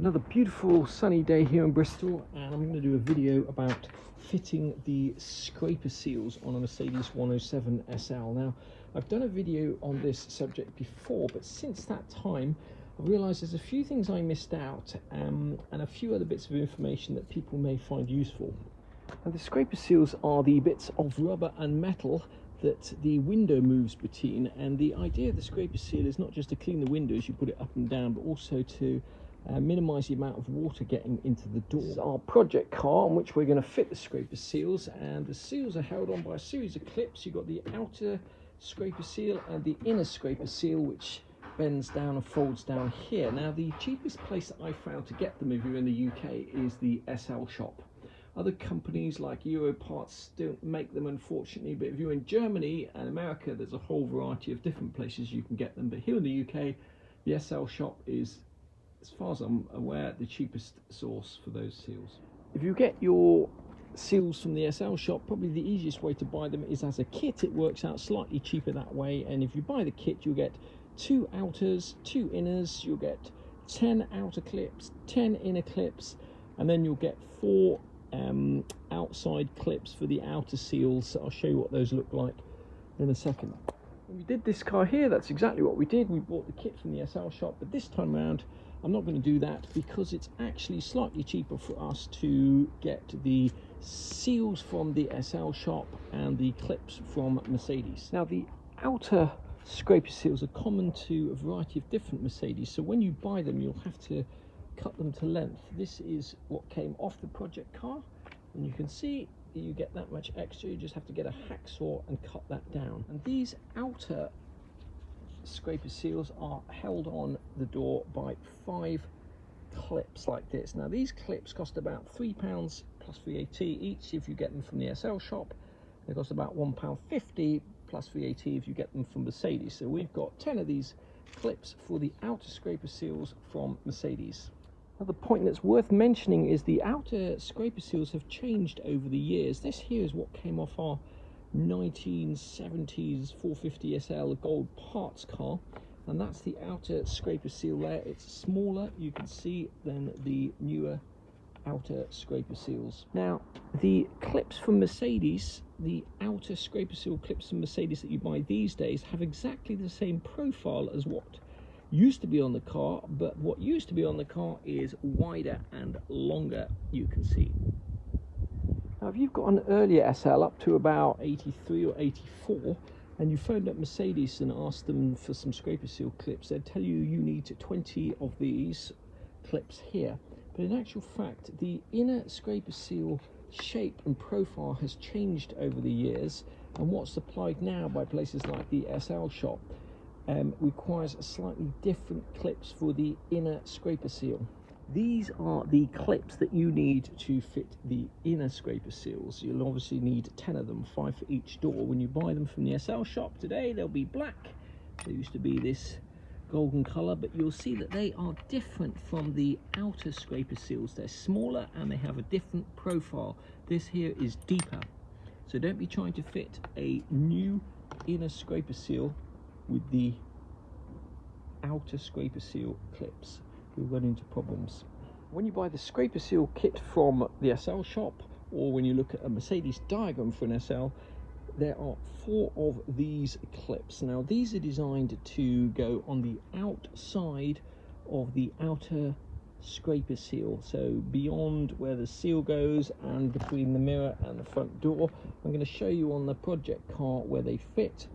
Another beautiful sunny day here in Bristol, and I'm going to do a video about fitting the scraper seals on a Mercedes 107 SL. Now, I've done a video on this subject before, but since that time I've realised there's a few things I missed out and a few other bits of information that people may find useful. Now, the scraper seals are the bits of rubber and metal that the window moves between, and the idea of the scraper seal is not just to clean the windows, you put it up and down, but also to minimise the amount of water getting into the door. This is our project car on which we're going to fit the scraper seals, and the seals are held on by a series of clips. You've got the outer scraper seal and the inner scraper seal, which bends down and folds down here. Now, the cheapest place that I found to get them if you're in the UK is the SL shop. Other companies like Europarts don't make them, unfortunately, but if you're in Germany and America, there's a whole variety of different places you can get them. But here in the UK, the SL shop is, as far as I'm aware, the cheapest source for those seals. If you get your seals from the SL shop, probably the easiest way to buy them is as a kit. It works out slightly cheaper that way, and if you buy the kit, you'll get 2 outers, 2 inners, you'll get 10 outer clips, 10 inner clips, and then you'll get 4 outside clips for the outer seals. I'll show you what those look like in a second. When we did this car here, that's exactly what we did. We bought the kit from the SL shop, but this time around I'm not going to do that because it's actually slightly cheaper for us to get the seals from the SL shop and the clips from Mercedes. Now, the outer scraper seals are common to a variety of different Mercedes, so when you buy them you'll have to cut them to length. This is what came off the project car, and you can see you get that much extra. You just have to get a hacksaw and cut that down. And these outer scraper seals are held on the door by 5 clips like this. Now, these clips cost about £3 plus VAT each if you get them from the SL shop. They cost about £1.50 plus VAT if you get them from Mercedes. So we've got 10 of these clips for the outer scraper seals from Mercedes. Another point that's worth mentioning is the outer scraper seals have changed over the years. This here is what came off our 1970s 450 SL gold parts car, and that's the outer scraper seal there. It's smaller, you can see, than the newer outer scraper seals. Now, the clips from Mercedes, the outer scraper seal clips from Mercedes that you buy these days, have exactly the same profile as what used to be on the car, but what used to be on the car is wider and longer, you can see. Now, if you've got an earlier SL up to about 83 or 84 and you phoned up Mercedes and asked them for some scraper seal clips, they'd tell you you need 20 of these clips here. But in actual fact, the inner scraper seal shape and profile has changed over the years, and what's supplied now by places like the SL shop requires slightly different clips for the inner scraper seal. These are the clips that you need to fit the inner scraper seals. You'll obviously need 10 of them, 5 for each door. When you buy them from the SL shop today, they'll be black. They used to be this golden colour, but you'll see that they are different from the outer scraper seals. They're smaller and they have a different profile. This here is deeper. So don't be trying to fit a new inner scraper seal with the outer scraper seal clips. You'll run into problems. When you buy the scraper seal kit from the SL shop, or when you look at a Mercedes diagram for an SL, there are 4 of these clips. Now, these are designed to go on the outside of the outer scraper seal, so beyond where the seal goes and between the mirror and the front door. I'm going to show you on the project car where they fit.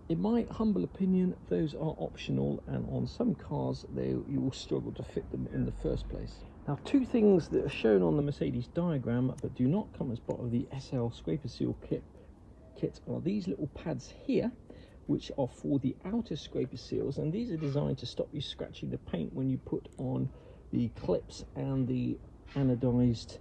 In my humble opinion, those are optional, and on some cars you will struggle to fit them in the first place. Now, 2 things that are shown on the Mercedes diagram but do not come as part of the SL scraper seal kit are these little pads here, which are for the outer scraper seals, and these are designed to stop you scratching the paint when you put on the clips and the anodized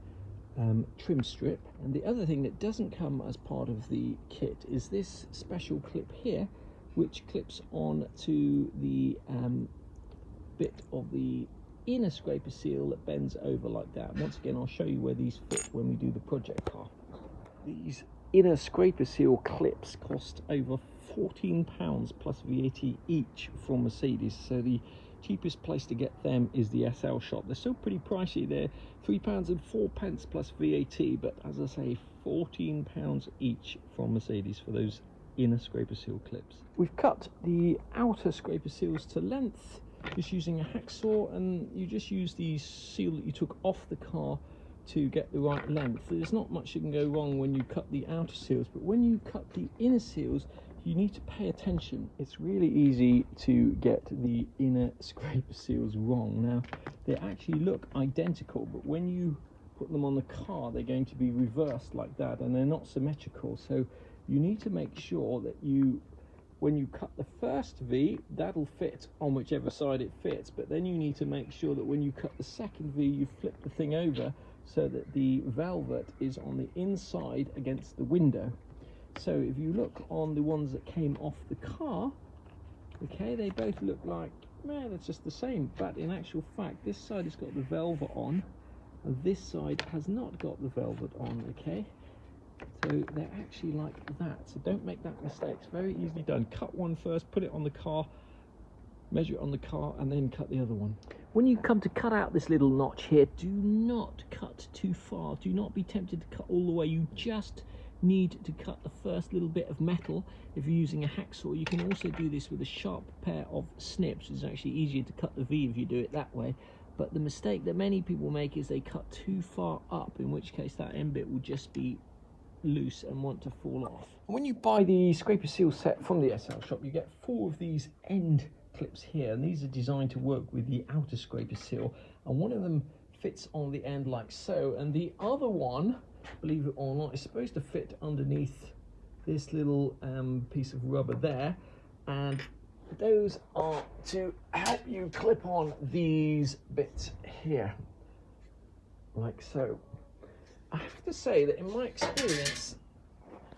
trim strip. And the other thing that doesn't come as part of the kit is this special clip here, which clips on to the bit of the inner scraper seal that bends over like that. Once again, I'll show you where these fit when we do the project car. These inner scraper seal clips cost over £14 plus VAT each from Mercedes, so the cheapest place to get them is the SL shop. They're still pretty pricey. They're £3.04 plus VAT, but as I say, £14 each from Mercedes for those inner scraper seal clips. We've cut the outer scraper seals to length just using a hacksaw, and you just use the seal that you took off the car to get the right length. There's not much that can go wrong when you cut the outer seals, but when you cut the inner seals, you need to pay attention. It's really easy to get the inner scraper seals wrong. Now, they actually look identical, but when you put them on the car, they're going to be reversed like that, and they're not symmetrical. So you need to make sure that when you cut the first V, that'll fit on whichever side it fits, but then you need to make sure that when you cut the second V, you flip the thing over so that the velvet is on the inside against the window. So if you look on the ones that came off the car, okay, they both look like, man, it's just the same, but in actual fact, this side has got the velvet on, and this side has not got the velvet on, okay? So they're actually like that, so don't make that mistake. It's very easily done. Cut one first, put it on the car, measure it on the car, and then cut the other one. When you come to cut out this little notch here, do not cut too far. Do not be tempted to cut all the way. You just need to cut the first little bit of metal. If you're using a hacksaw, you can also do this with a sharp pair of snips. It's actually easier to cut the V if you do it that way. But the mistake that many people make is they cut too far up, in which case that end bit will just be loose and want to fall off. When you buy the scraper seal set from the SL shop, you get 4 of these end clips here, and these are designed to work with the outer scraper seal, and one of them fits on the end like so, and the other one, believe it or not, is supposed to fit underneath this little piece of rubber there, and those are to help you clip on these bits here like so. I have to say that in my experience,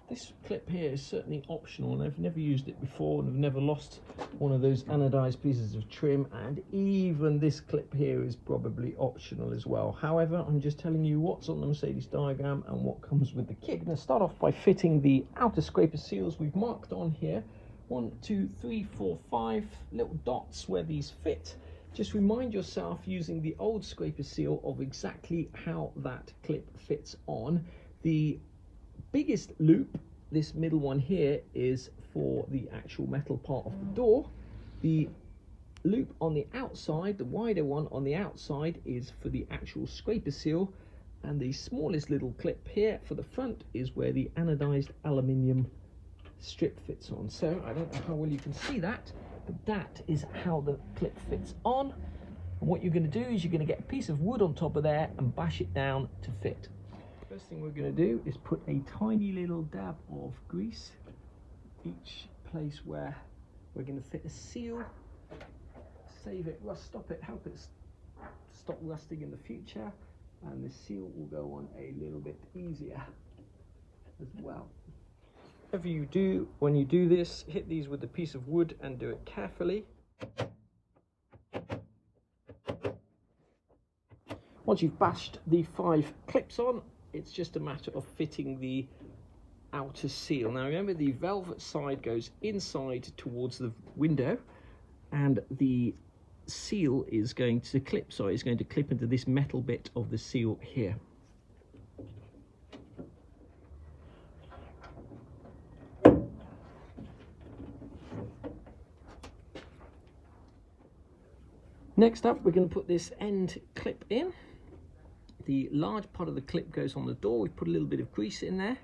this clip here is certainly optional, and I've never used it before, and I've never lost one of those anodized pieces of trim, and even this clip here is probably optional as well. However, I'm just telling you what's on the Mercedes diagram and what comes with the kit. I'm going to start off by fitting the outer scraper seals. We've marked on here 1, 2, 3, 4, 5 little dots where these fit. Just remind yourself, using the old scraper seal, of exactly how that clip fits on. The biggest loop, this middle one here, is for the actual metal part of the door. The loop on the outside, the wider one on the outside, is for the actual scraper seal, and the smallest little clip here for the front is where the anodized aluminium strip fits on. So I don't know how well you can see that, but that is how the clip fits on. And what you're going to do is you're going to get a piece of wood on top of there and bash it down to fit. First thing we're going to do is put a tiny little dab of grease each place where we're going to fit a seal. Save it, stop it, help it stop rusting in the future, and the seal will go on a little bit easier as well. Whatever you do, when you do this, hit these with a piece of wood and do it carefully. Once you've bashed the 5 clips on, it's just a matter of fitting the outer seal. Now remember, the velvet side goes inside towards the window, and the seal is going to clip, is going to clip into this metal bit of the seal here. Next up, we're going to put this end clip in. The large part of the clip goes on the door. We put a little bit of grease in there,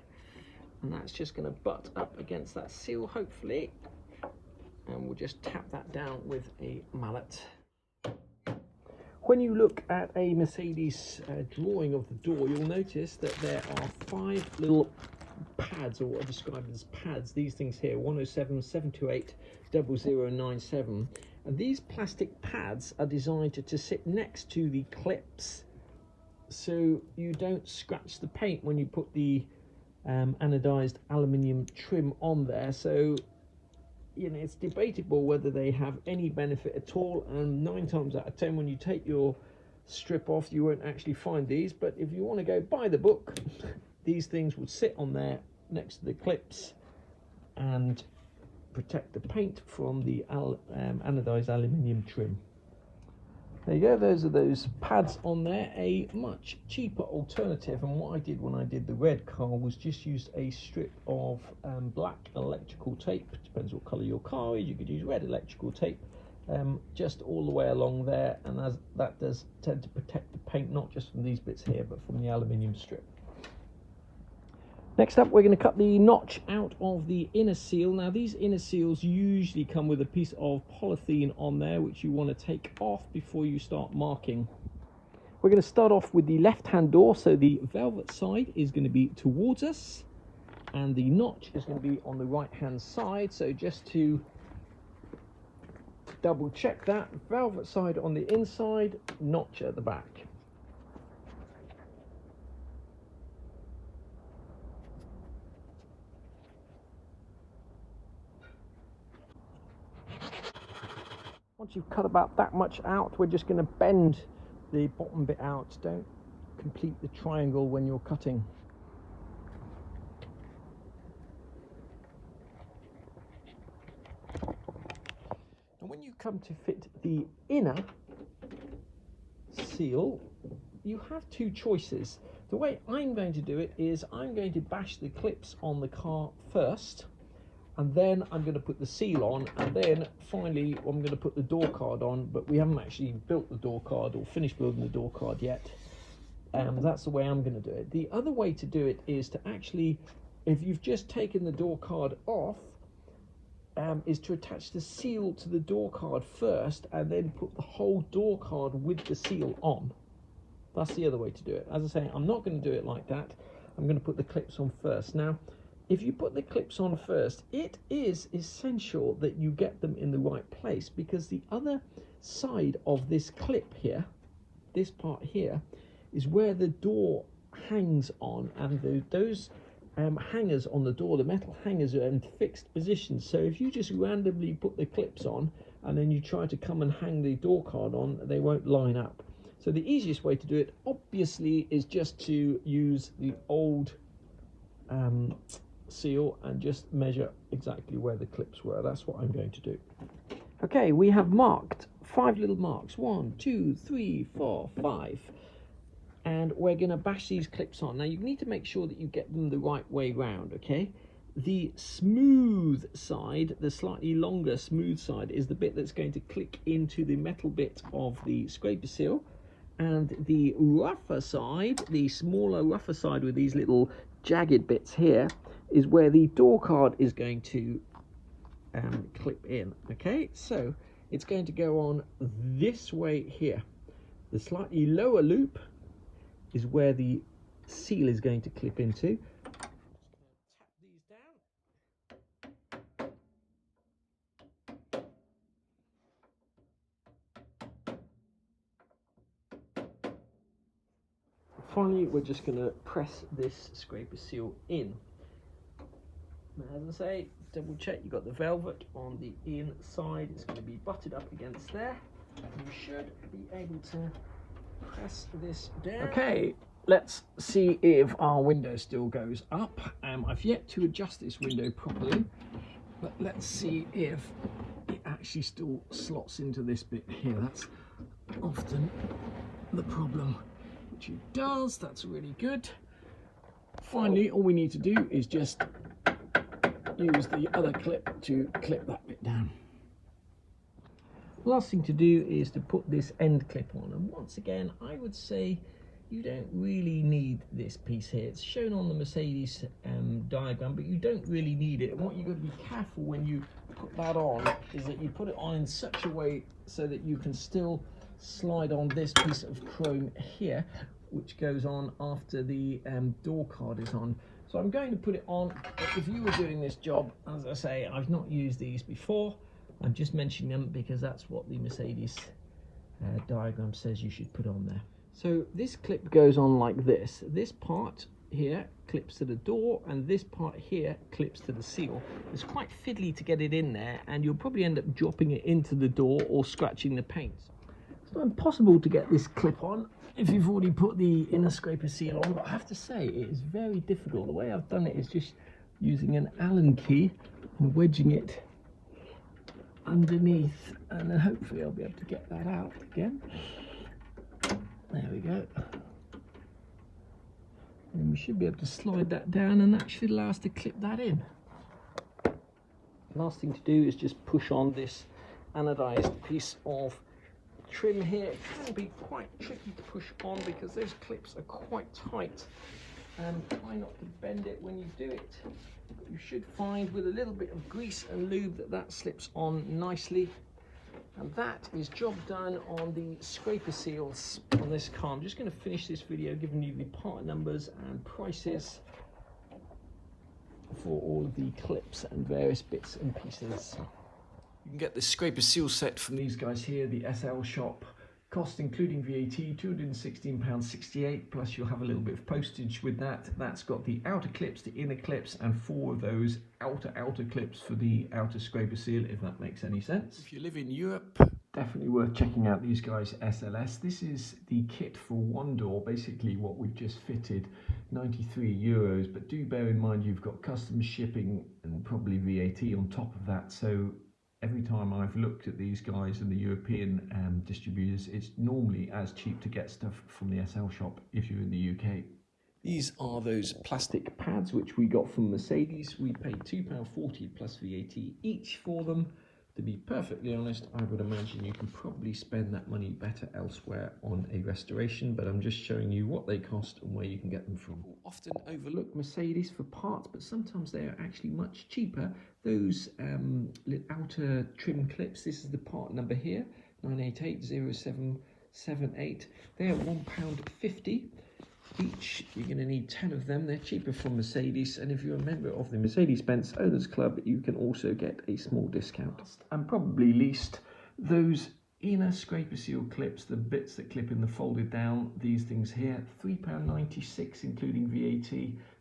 and that's just going to butt up against that seal, hopefully, and we'll just tap that down with a mallet. When you look at a Mercedes drawing of the door, you'll notice that there are 5 little pads, or what are described as pads. These things here, 107 728 0097. And these plastic pads are designed to sit next to the clips, so you don't scratch the paint when you put the anodized aluminium trim on there. So, you know, it's debatable whether they have any benefit at all, and 9 times out of 10 when you take your strip off, you won't actually find these. But if you want to go by the book, these things would sit on there next to the clips and protect the paint from the anodized aluminium trim. There you go, those are those pads on there, a much cheaper alternative. And what I did when I did the red car was just use a strip of black electrical tape. Depends what colour your car is, you could use red electrical tape just all the way along there, and as that does tend to protect the paint, not just from these bits here but from the aluminium strip. Next up, we're going to cut the notch out of the inner seal. Now, these inner seals usually come with a piece of polythene on there, which you want to take off before you start marking. We're going to start off with the left-hand door, so the velvet side is going to be towards us, and the notch is going to be on the right-hand side. So just to double check that, velvet side on the inside, notch at the back. Once you've cut about that much out, we're just going to bend the bottom bit out. Don't complete the triangle when you're cutting. And when you come to fit the inner seal, you have two choices. The way I'm going to do it is I'm going to bash the clips on the car first, and then I'm going to put the seal on, and then finally I'm going to put the door card on, but we haven't actually built the door card or finished building the door card yet. That's the way I'm going to do it. The other way to do it is to actually, if you've just taken the door card off, is to attach the seal to the door card first and then put the whole door card with the seal on. That's the other way to do it. As I say, I'm not going to do it like that. I'm going to put the clips on first. Now, if you put the clips on first, it is essential that you get them in the right place, because the other side of this clip here, this part here, is where the door hangs on, and those hangers on the door, the metal hangers, are in fixed positions. So if you just randomly put the clips on and then you try to come and hang the door card on, they won't line up. So the easiest way to do it, obviously, is just to use the old seal and just measure exactly where the clips were. That's what I'm going to do. Okay, we have marked 5 little marks. 1, 2, 3, 4, 5. And we're going to bash these clips on. Now, you need to make sure that you get them the right way round, okay? The smooth side, the slightly longer smooth side, is the bit that's going to click into the metal bit of the scraper seal. And the rougher side, the smaller, rougher side with these little jagged bits here, is where the door card is going to clip in, okay? So it's going to go on this way here. The slightly lower loop is where the seal is going to clip into. Just going to tap these down. Finally, we're just going to press this scraper seal in. Now, as I say, double check you've got the velvet on the inside. It's going to be butted up against there. You should be able to press this down. Okay, let's see if our window still goes up. I've yet to adjust this window properly, but let's see if it actually still slots into this bit here. That's often the problem, which it does. That's really good. Finally, all we need to do is just use the other clip to clip that bit down. Last thing to do is to put this end clip on, and once again I would say you don't really need this piece here. It's shown on the Mercedes diagram, but you don't really need it. And what you've got to be careful when you put that on is that you put it on in such a way so that you can still slide on this piece of chrome here, which goes on after the door card is on. So I'm going to put it on. If you were doing this job, as I say, I've not used these before. I'm just mentioning them because that's what the Mercedes diagram says you should put on there. So this clip goes on like this. This part here clips to the door, and this part here clips to the seal. It's quite fiddly to get it in there, and you'll probably end up dropping it into the door or scratching the paint. It's not impossible to get this clip on if you've already put the inner scraper seal on, but I have to say it is very difficult. The way I've done it is just using an Allen key and wedging it underneath, and then hopefully I'll be able to get that out again. There we go. And we should be able to slide that down, and that should allow us to clip that in. Last thing to do is just push on this anodized piece of trim here. It can be quite tricky to push on because those clips are quite tight, and try not to bend it when you do it. You should find with a little bit of grease and lube that that slips on nicely. And that is job done on the scraper seals on this car. I'm just going to finish this video giving you the part numbers and prices for all of the clips and various bits and pieces. You can get this scraper seal set from these guys here, the SL shop. Cost including VAT, £216.68, plus you'll have a little bit of postage with that. That's got the outer clips, the inner clips, and 4 of those outer clips for the outer scraper seal, if that makes any sense. If you live in Europe, definitely worth checking out these guys SLS. This is the kit for one door, basically what we've just fitted, €93, but do bear in mind you've got customs shipping and probably VAT on top of that, so every time I've looked at these guys and the European distributors, it's normally as cheap to get stuff from the SL shop if you're in the UK. These are those plastic pads which we got from Mercedes. We paid £2.40 plus VAT each for them. To be perfectly honest, I would imagine you can probably spend that money better elsewhere on a restoration, but I'm just showing you what they cost and where you can get them from. We'll often overlook Mercedes for parts, but sometimes they are actually much cheaper. Those outer trim clips, this is the part number here, 9880778. They're £1.50 each. You're going to need 10 of them. They're cheaper from Mercedes, and if you're a member of the Mercedes-Benz Owners Club, you can also get a small discount. And probably least, those inner scraper seal clips, the bits that clip in the folded down, these things here, £3.96 including VAT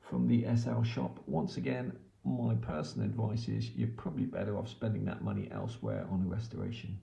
from the SL shop. Once again, my personal advice is you're probably better off spending that money elsewhere on a restoration.